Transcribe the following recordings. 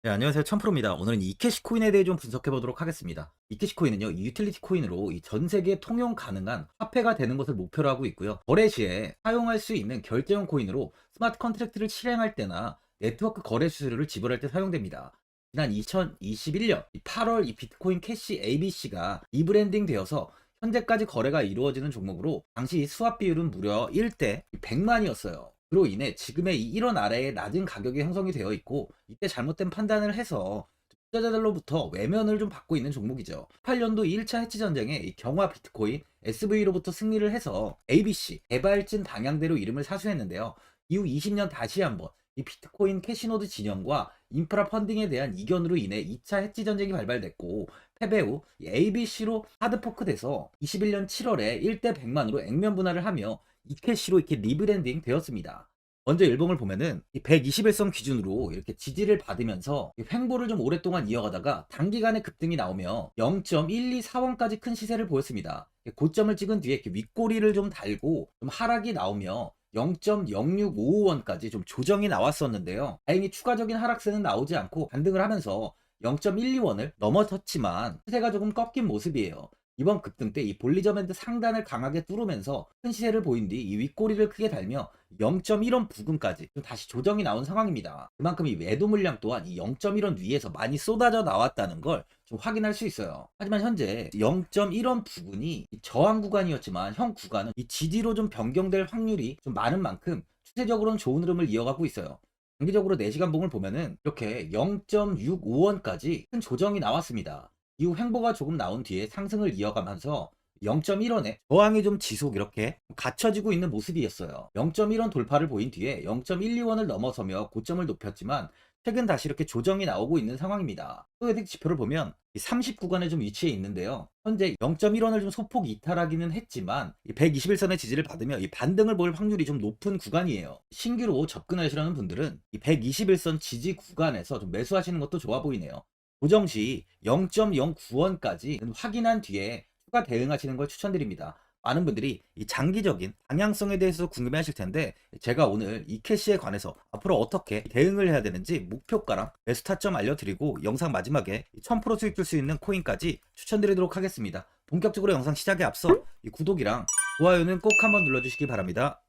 네, 안녕하세요. 천프로입니다. 오늘은 이캐시 코인에 대해 좀 분석해 보도록 하겠습니다. 이캐시 코인은요, 이 유틸리티 코인으로 전 세계에 통용 가능한 화폐가 되는 것을 목표로 하고 있고요. 거래 시에 사용할 수 있는 결제형 코인으로 스마트 컨트랙트를 실행할 때나 네트워크 거래 수수료를 지불할 때 사용됩니다. 지난 2021년 8월 이 비트코인 캐시 ABC가 리브랜딩 되어서 현재까지 거래가 이루어지는 종목으로 당시 수합 비율은 무려 1대 100만이었어요. 그로 인해 지금의 이 1원 아래의 낮은 가격이 형성이 되어 있고, 이때 잘못된 판단을 해서 투자자들로부터 외면을 좀 받고 있는 종목이죠. 8년도 1차 해치 전쟁에 이 경화 비트코인 SV로부터 승리를 해서 ABC 개발진 방향대로 이름을 사수했는데요. 이후 20년 다시 한번 이 비트코인 캐시노드 진영과 인프라 펀딩에 대한 이견으로 인해 2차 해치 전쟁이 발발됐고, 패배 후 ABC로 하드포크 돼서 21년 7월에 1대 100만으로 액면 분할을 하며 이캐시로 이렇게 리브랜딩 되었습니다. 먼저 일봉을 보면은 이 121선 기준으로 이렇게 지지를 받으면서 이 횡보를 좀 오랫동안 이어가다가 단기간에 급등이 나오며 0.124원까지 큰 시세를 보였습니다. 고점을 찍은 뒤에 이렇게 윗꼬리를 좀 달고 좀 하락이 나오며 0.0655원까지 좀 조정이 나왔었는데요. 다행히 추가적인 하락세는 나오지 않고 반등을 하면서 0.12원을 넘어섰지만 시세가 조금 꺾인 모습이에요. 이번 급등 때 이 볼리저 밴드 상단을 강하게 뚫으면서 큰 시세를 보인 뒤 이 윗꼬리를 크게 달며 0.1원 부근까지 좀 다시 조정이 나온 상황입니다. 그만큼 이 매도 물량 또한 이 0.1원 위에서 많이 쏟아져 나왔다는 걸 좀 확인할 수 있어요. 하지만 현재 0.1원 부근이 저항 구간이었지만 현 구간은 이 지지로 좀 변경될 확률이 좀 많은 만큼 추세적으로는 좋은 흐름을 이어가고 있어요. 장기적으로 4시간 봉을 보면은 이렇게 0.65원까지 큰 조정이 나왔습니다. 이후 횡보가 조금 나온 뒤에 상승을 이어가면서 0.1원에 저항이 좀 지속 이렇게 갖춰지고 있는 모습이었어요. 0.1원 돌파를 보인 뒤에 0.12원을 넘어서며 고점을 높였지만 최근 다시 이렇게 조정이 나오고 있는 상황입니다. 소액 지표를 보면 30 구간에 좀 위치해 있는데요. 현재 0.1원을 좀 소폭 이탈하기는 했지만 121선의 지지를 받으며 이 반등을 볼 확률이 좀 높은 구간이에요. 신규로 접근하시려는 분들은 이 121선 지지 구간에서 좀 매수하시는 것도 좋아 보이네요. 고정 시 0.09원까지 확인한 뒤에 추가 대응하시는 걸 추천드립니다. 많은 분들이 이 장기적인 방향성에 대해서 궁금해하실 텐데, 제가 오늘 이 캐시에 관해서 앞으로 어떻게 대응을 해야 되는지 목표가랑 매수 타점 알려드리고 영상 마지막에 1000% 수익 줄 수 있는 코인까지 추천드리도록 하겠습니다. 본격적으로 영상 시작에 앞서 이 구독이랑 좋아요는 꼭 한번 눌러주시기 바랍니다.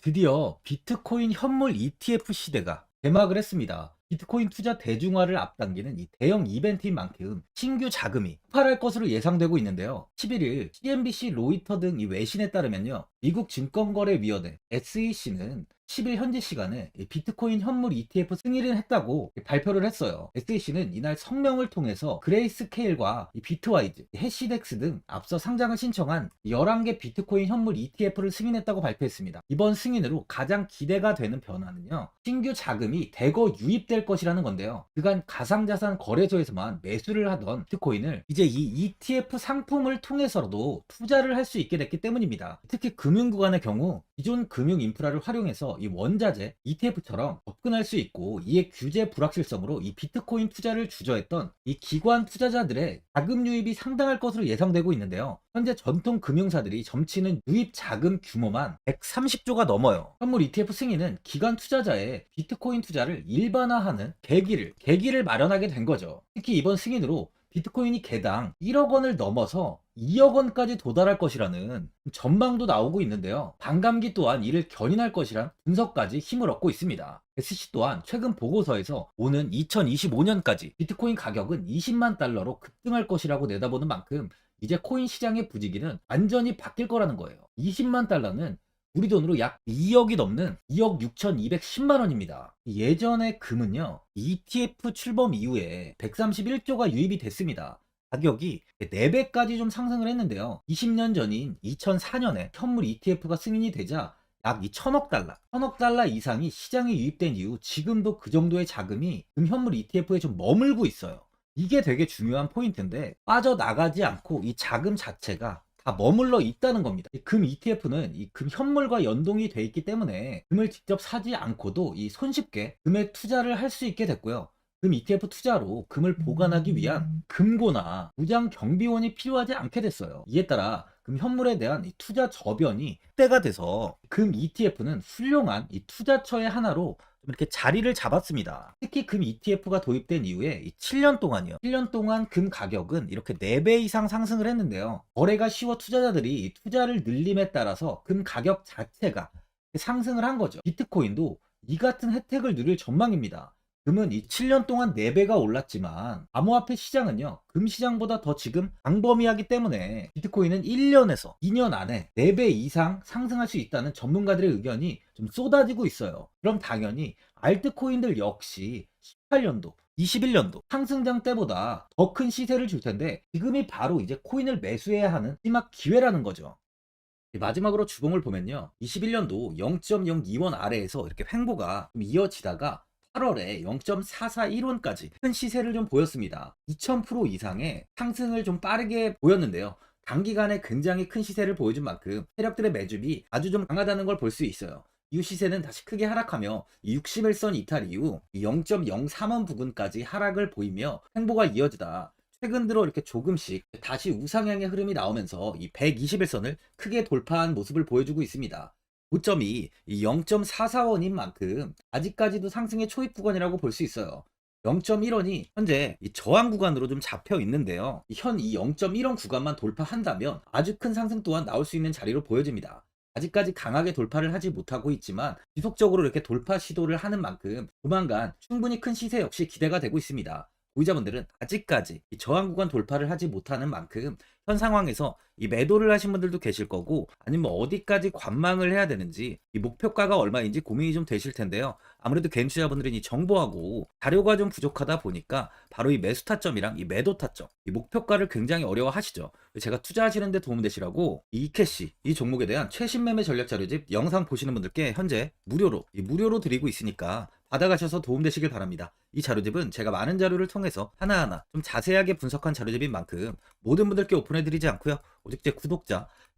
드디어 비트코인 현물 ETF 시대가 개막을 했습니다. 비트코인 투자 대중화를 앞당기는 이 대형 이벤트인 만큼 신규 자금이 폭발할 것으로 예상되고 있는데요. 11일 CNBC, 로이터 등 이 외신에 따르면요, 미국 증권거래위원회 SEC는 10일 현지 시간에 비트코인 현물 ETF 승인을 했다고 발표를 했어요. SEC는 이날 성명을 통해서 그레이스케일과 비트와이즈, 해시덱스 등 앞서 상장을 신청한 11개 비트코인 현물 ETF를 승인했다고 발표했습니다. 이번 승인으로 가장 기대가 되는 변화는요, 신규 자금이 대거 유입될 것이라는 건데요. 그간 가상자산 거래소에서만 매수를 하던 비트코인을 이제 이 ETF 상품을 통해서도 투자를 할 수 있게 됐기 때문입니다. 특히 금융구간의 경우 기존 금융 인프라를 활용해서 이 원자재 ETF처럼 접근할 수 있고, 이에 규제 불확실성으로 이 비트코인 투자를 주저했던 이 기관 투자자들의 자금 유입이 상당할 것으로 예상되고 있는데요. 현재 전통 금융사들이 점치는 유입 자금 규모만 130조가 넘어요. 현물 ETF 승인은 기관 투자자의 비트코인 투자를 일반화하는 계기를 마련하게 된 거죠. 특히 이번 승인으로 비트코인이 개당 1억 원을 넘어서 2억 원까지 도달할 것이라는 전망도 나오고 있는데요. 반감기 또한 이를 견인할 것이란 분석까지 힘을 얻고 있습니다. SC 또한 최근 보고서에서 오는 2025년까지 비트코인 가격은 20만 달러로 급등할 것이라고 내다보는 만큼 이제 코인 시장의 부지기는 완전히 바뀔 거라는 거예요. 20만 달러는 우리 돈으로 약 2억이 넘는 2억 6,210만 원입니다. 예전의 금은요, ETF 출범 이후에 131조가 유입이 됐습니다. 가격이 4배까지 좀 상승을 했는데요. 20년 전인 2004년에 현물 ETF가 승인이 되자 약 2천억 달러, 1천억 달러 이상이 시장에 유입된 이후 지금도 그 정도의 자금이 금현물 ETF에 좀 머물고 있어요. 이게 되게 중요한 포인트인데, 빠져나가지 않고 이 자금 자체가 다 머물러 있다는 겁니다. 금 ETF는 이 금 현물과 연동이 돼 있기 때문에 금을 직접 사지 않고도 이 손쉽게 금에 투자를 할 수 있게 됐고요. 금 ETF 투자로 금을 보관하기 위한 금고나 무장 경비원이 필요하지 않게 됐어요. 이에 따라 금 현물에 대한 이 투자 저변이 확대가 돼서 금 ETF는 훌륭한 이 투자처의 하나로 이렇게 자리를 잡았습니다. 특히 금 ETF가 도입된 이후에 이 7년 동안이요. 7년 동안 금 가격은 이렇게 4배 이상 상승을 했는데요. 거래가 쉬워 투자자들이 이 투자를 늘림에 따라서 금 가격 자체가 상승을 한 거죠. 비트코인도 이 같은 혜택을 누릴 전망입니다. 금은 이 7년 동안 4배가 올랐지만 암호화폐 시장은요, 금 시장보다 더 지금 광범위하기 때문에 비트코인은 1년에서 2년 안에 4배 이상 상승할 수 있다는 전문가들의 의견이 좀 쏟아지고 있어요. 그럼 당연히 알트코인들 역시 18년도 21년도 상승장 때보다 더 큰 시세를 줄 텐데, 지금이 바로 이제 코인을 매수해야 하는 마지막 기회라는 거죠. 마지막으로 주봉을 보면요, 21년도 0.02원 아래에서 이렇게 횡보가 좀 이어지다가 8월에 0.441원까지 큰 시세를 좀 보였습니다. 2000% 이상의 상승을 좀 빠르게 보였는데요. 단기간에 굉장히 큰 시세를 보여준 만큼 세력들의 매집이 아주 좀 강하다는 걸 볼 수 있어요. 이후 시세는 다시 크게 하락하며 61선 이탈 이후 0.03원 부근까지 하락을 보이며 횡보가 이어지다 최근 들어 이렇게 조금씩 다시 우상향의 흐름이 나오면서 이 121선을 크게 돌파한 모습을 보여주고 있습니다. 고점이 이 0.44원인 만큼 아직까지도 상승의 초입 구간이라고 볼 수 있어요. 0.1원이 현재 이 저항 구간으로 좀 잡혀 있는데요. 현 이 0.1원 구간만 돌파한다면 아주 큰 상승 또한 나올 수 있는 자리로 보여집니다. 아직까지 강하게 돌파를 하지 못하고 있지만 지속적으로 이렇게 돌파 시도를 하는 만큼 조만간 충분히 큰 시세 역시 기대가 되고 있습니다. 보유자분들은 아직까지 이 저항 구간 돌파를 하지 못하는 만큼 현 상황에서 이 매도를 하신 분들도 계실 거고, 아니면 뭐 어디까지 관망을 해야 되는지, 이 목표가가 얼마인지 고민이 좀 되실 텐데요. 아무래도 개인 투자분들은 이 정보하고 자료가 좀 부족하다 보니까 바로 이 매수 타점이랑 이 매도 타점, 이 목표가를 굉장히 어려워하시죠. 제가 투자하시는 데 도움되시라고 이 이캐시 이 종목에 대한 최신 매매 전략 자료집 영상 보시는 분들께 현재 무료로 드리고 있으니까 받아가셔서 도움되시길 바랍니다. 이 자료집은 제가 많은 자료를 통해서 하나하나 좀 자세하게 분석한 자료집인 만큼 모든 분들께 오픈해드리지 않고요. 오직 제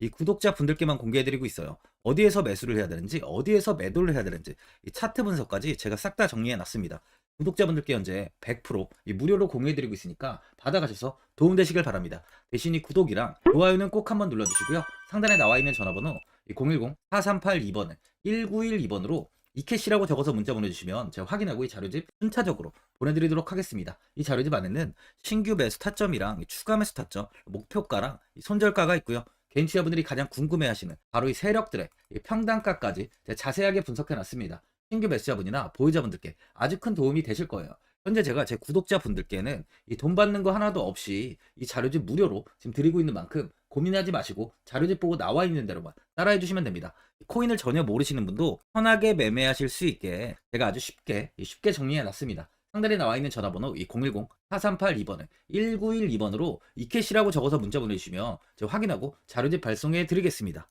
이 구독자 분들께만 공개해드리고 있어요. 어디에서 매수를 해야 되는지, 어디에서 매도를 해야 되는지, 이 차트 분석까지 제가 싹 다 정리해놨습니다. 구독자분들께 현재 100%이 무료로 공유해드리고 있으니까 받아가셔서 도움되시길 바랍니다. 대신 이 구독이랑 좋아요는 꼭 한번 눌러주시고요. 상단에 나와 있는 전화번호 010-4382번에 1912번으로 이캐시라고 적어서 문자 보내주시면 제가 확인하고 이 자료집 순차적으로 보내드리도록 하겠습니다. 이 자료집 안에는 신규 매수 타점이랑 추가 매수 타점, 목표가랑 손절가가 있고요. 개인 투자분들이 가장 궁금해하시는 바로 이 세력들의 이 평단가까지 제가 자세하게 분석해놨습니다. 신규 매수자분이나 보유자분들께 아주 큰 도움이 되실 거예요. 현재 제가 제 구독자분들께는 이 돈 받는 거 하나도 없이 이 자료집 무료로 지금 드리고 있는 만큼 고민하지 마시고 자료집 보고 나와 있는 대로만 따라해 주시면 됩니다. 코인을 전혀 모르시는 분도 편하게 매매하실 수 있게 제가 아주 쉽게 정리해 놨습니다. 상단에 나와 있는 전화번호 010-4382번에 1912번으로 이캐시라고 적어서 문자 보내주시면 제가 확인하고 자료집 발송해 드리겠습니다.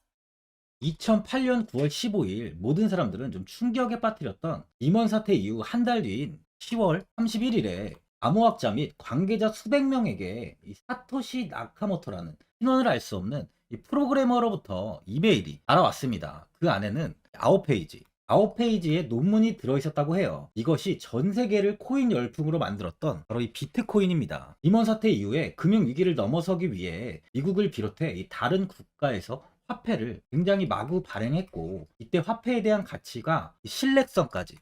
2008년 9월 15일 모든 사람들은 좀 충격에 빠뜨렸던 임원 사태 이후 한 달 뒤인 10월 31일에 암호학자 및 관계자 수백 명에게 이 사토시 나카모토라는 신원을 알 수 없는 이 프로그래머로부터 이메일이 날아왔습니다. 그 안에는 9페이지의 논문이 들어있었다고 해요. 이것이 전 세계를 코인 열풍으로 만들었던 바로 이 비트코인입니다. 임원 사태 이후에 금융위기를 넘어서기 위해 미국을 비롯해 이 다른 국가에서 화폐를 굉장히 마구 발행했고, 이때 화폐에 대한 가치가 신뢰성까지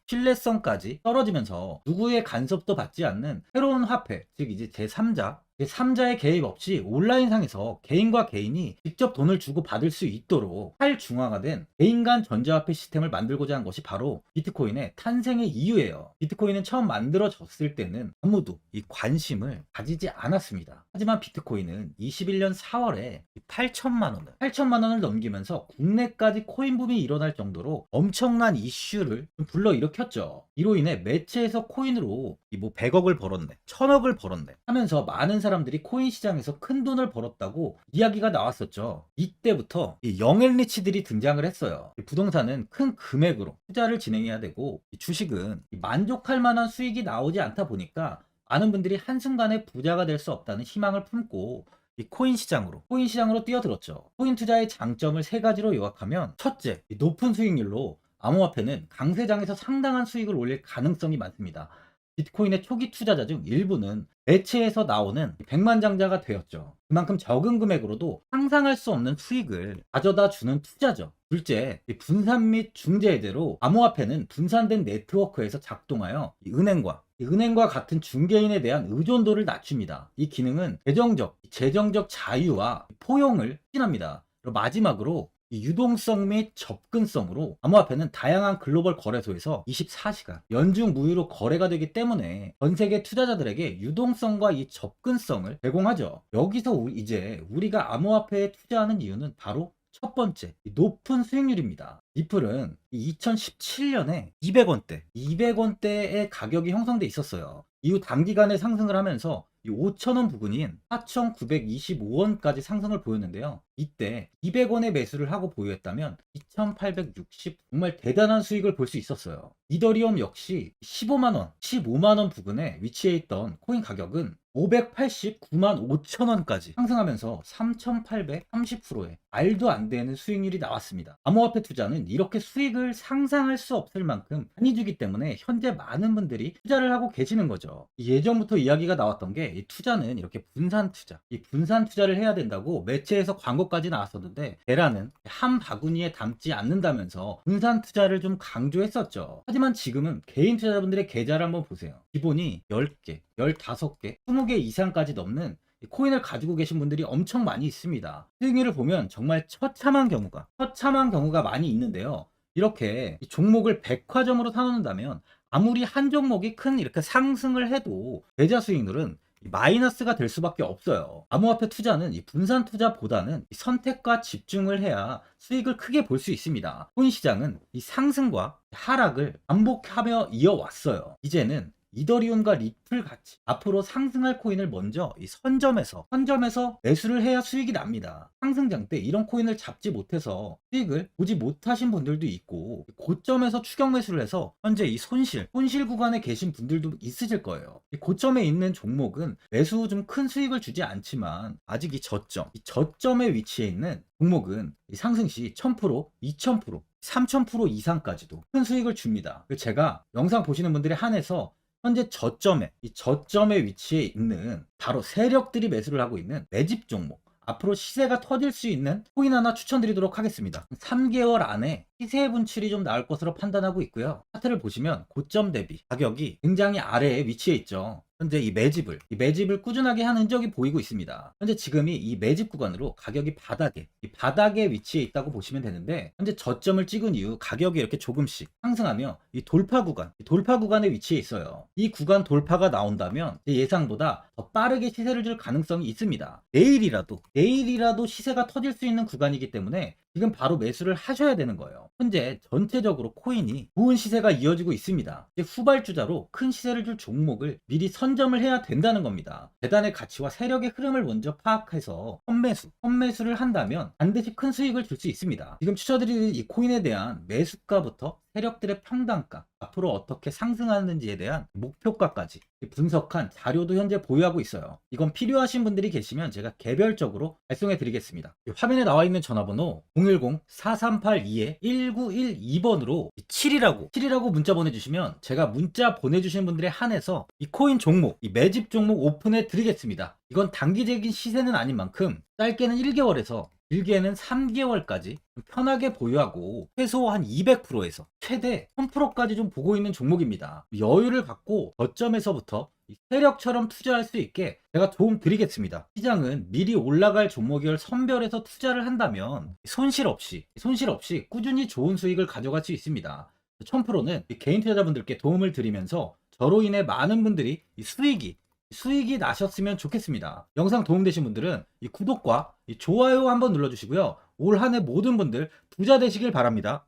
떨어지면서 누구의 간섭도 받지 않는 새로운 화폐, 즉 이제 제3자의 개입 없이 온라인상에서 개인과 개인이 직접 돈을 주고 받을 수 있도록 탈중앙화된 개인 간 전자화폐 시스템을 만들고자 한 것이 바로 비트코인의 탄생의 이유예요. 비트코인은 처음 만들어졌을 때는 아무도 이 관심을 가지지 않았습니다. 하지만 비트코인은 21년 4월에 8천만 원을 넘기면서 국내까지 코인 붐이 일어날 정도로 엄청난 이슈를 불러일으켰죠. 이로 인해 매체에서 코인으로 뭐 100억을 벌었네, 1000억을 벌었네 하면서 많은 사람들이 코인 시장에서 큰 돈을 벌었다고 이야기가 나왔었죠. 이때부터 이 영앤리치들이 등장을 했어요. 부동산은 큰 금액으로 투자를 진행해야 되고, 주식은 만족할 만한 수익이 나오지 않다 보니까 많은 분들이 한순간에 부자가 될 수 없다는 희망을 품고 이 코인 시장으로 뛰어들었죠. 코인 투자의 장점을 세 가지로 요약하면, 첫째, 높은 수익률로 암호화폐는 강세장에서 상당한 수익을 올릴 가능성이 많습니다. 비트코인의 초기 투자자 중 일부는 매체에서 나오는 백만장자가 되었죠. 그만큼 적은 금액으로도 상상할 수 없는 수익을 가져다 주는 투자죠. 둘째, 이 분산 및 중재제로 암호화폐는 분산된 네트워크에서 작동하여 이 은행과 같은 중개인에 대한 의존도를 낮춥니다. 이 기능은 재정적 자유와 포용을 추진합니다. 그리고 마지막으로 이 유동성 및 접근성으로 암호화폐는 다양한 글로벌 거래소에서 24시간 연중 무휴로 거래가 되기 때문에 전 세계 투자자들에게 유동성과 이 접근성을 제공하죠. 여기서 이제 우리가 암호화폐에 투자하는 이유는 바로 첫 번째, 이 높은 수익률입니다. 리플은 2017년에 200원대의 가격이 형성돼 있었어요. 이후 단기간에 상승을 하면서 이 5,000원 부근인 4,925원까지 상승을 보였는데요. 이때 200원의 매수를 하고 보유했다면 2,860 정말 대단한 수익을 볼 수 있었어요. 이더리움 역시 15만원 부근에 위치해 있던 코인 가격은 589만 5천원까지 상승하면서 3,830%의 말도 안 되는 수익률이 나왔습니다. 암호화폐 투자는 이렇게 수익을 상상할 수 없을 만큼 많이 주기 때문에 현재 많은 분들이 투자를 하고 계시는 거죠. 예전부터 이야기가 나왔던 게 이 투자는 이렇게 이 분산 투자를 해야 된다고 매체에서 광고까지 나왔었는데 계란은 한 바구니에 담지 않는다면서 분산 투자를 좀 강조했었죠. 하지만 지금은 개인 투자자분들의 계좌를 한번 보세요. 기본이 10개, 15개, 20개 이상까지 넘는 코인을 가지고 계신 분들이 엄청 많이 있습니다. 수익률을 보면 정말 처참한 경우가 많이 있는데요. 이렇게 종목을 백화점으로 사놓는다면 아무리 한 종목이 큰 이렇게 상승을 해도 계좌 수익률은 마이너스가 될 수밖에 없어요. 암호화폐 투자는 이 분산 투자보다는 이 선택과 집중을 해야 수익을 크게 볼 수 있습니다. 코인 시장은 이 상승과 하락을 반복하며 이어왔어요. 이제는 이더리움과 리플 같이 앞으로 상승할 코인을 먼저 이 선점에서 매수를 해야 수익이 납니다. 상승장 때 이런 코인을 잡지 못해서 수익을 보지 못하신 분들도 있고 고점에서 추격 매수를 해서 현재 이 손실 구간에 계신 분들도 있으실 거예요. 이 고점에 있는 종목은 매수 후 좀 큰 수익을 주지 않지만 아직 이 저점에 위치해 있는 종목은 이 상승 시 1000%, 2000%, 3000% 이상까지도 큰 수익을 줍니다. 제가 영상 보시는 분들에 한해서 현재 저점에 위치해 있는 바로 세력들이 매수를 하고 있는 매집 종목, 앞으로 시세가 터질 수 있는 코인 하나 추천드리도록 하겠습니다. 3개월 안에 시세 분출이 좀 나올 것으로 판단하고 있고요. 차트를 보시면 고점 대비 가격이 굉장히 아래에 위치해 있죠. 현재 이 매집을 꾸준하게 한 흔적이 보이고 있습니다. 현재 지금이 이 매집 구간으로 가격이 바닥에 위치해 있다고 보시면 되는데, 현재 저점을 찍은 이후 가격이 이렇게 조금씩 상승하며 이 돌파 구간에 위치해 있어요. 이 구간 돌파가 나온다면 제 예상보다 더 빠르게 시세를 줄 가능성이 있습니다. 내일이라도 시세가 터질 수 있는 구간이기 때문에 지금 바로 매수를 하셔야 되는 거예요. 현재 전체적으로 코인이 좋은 시세가 이어지고 있습니다. 이제 후발주자로 큰 시세를 줄 종목을 미리 선점을 해야 된다는 겁니다. 재단의 가치와 세력의 흐름을 먼저 파악해서 선매수를 한다면 반드시 큰 수익을 줄 수 있습니다. 지금 추천드리는 이 코인에 대한 매수가부터 세력들의 평단가, 앞으로 어떻게 상승하는지에 대한 목표가까지 분석한 자료도 현재 보유하고 있어요. 이건 필요하신 분들이 계시면 제가 개별적으로 발송해 드리겠습니다. 화면에 나와 있는 전화번호 010-4382-1912번으로 7이라고 문자 보내주시면 제가 문자 보내주신 분들에 한해서 이 코인 종목, 이 매집 종목 오픈해 드리겠습니다. 이건 단기적인 시세는 아닌 만큼 짧게는 1개월에서 길게는 3개월까지 편하게 보유하고 최소 한 200%에서 최대 1000%까지 좀 보고 있는 종목입니다. 여유를 갖고 저점에서부터 세력처럼 투자할 수 있게 제가 도움 드리겠습니다. 시장은 미리 올라갈 종목을 선별해서 투자를 한다면 손실 없이 꾸준히 좋은 수익을 가져갈 수 있습니다. 1000%는 개인 투자자분들께 도움을 드리면서 저로 인해 많은 분들이 수익이 나셨으면 좋겠습니다. 영상 도움되신 분들은 이 구독과 이 좋아요 한번 눌러주시고요. 올 한 해 모든 분들 부자 되시길 바랍니다.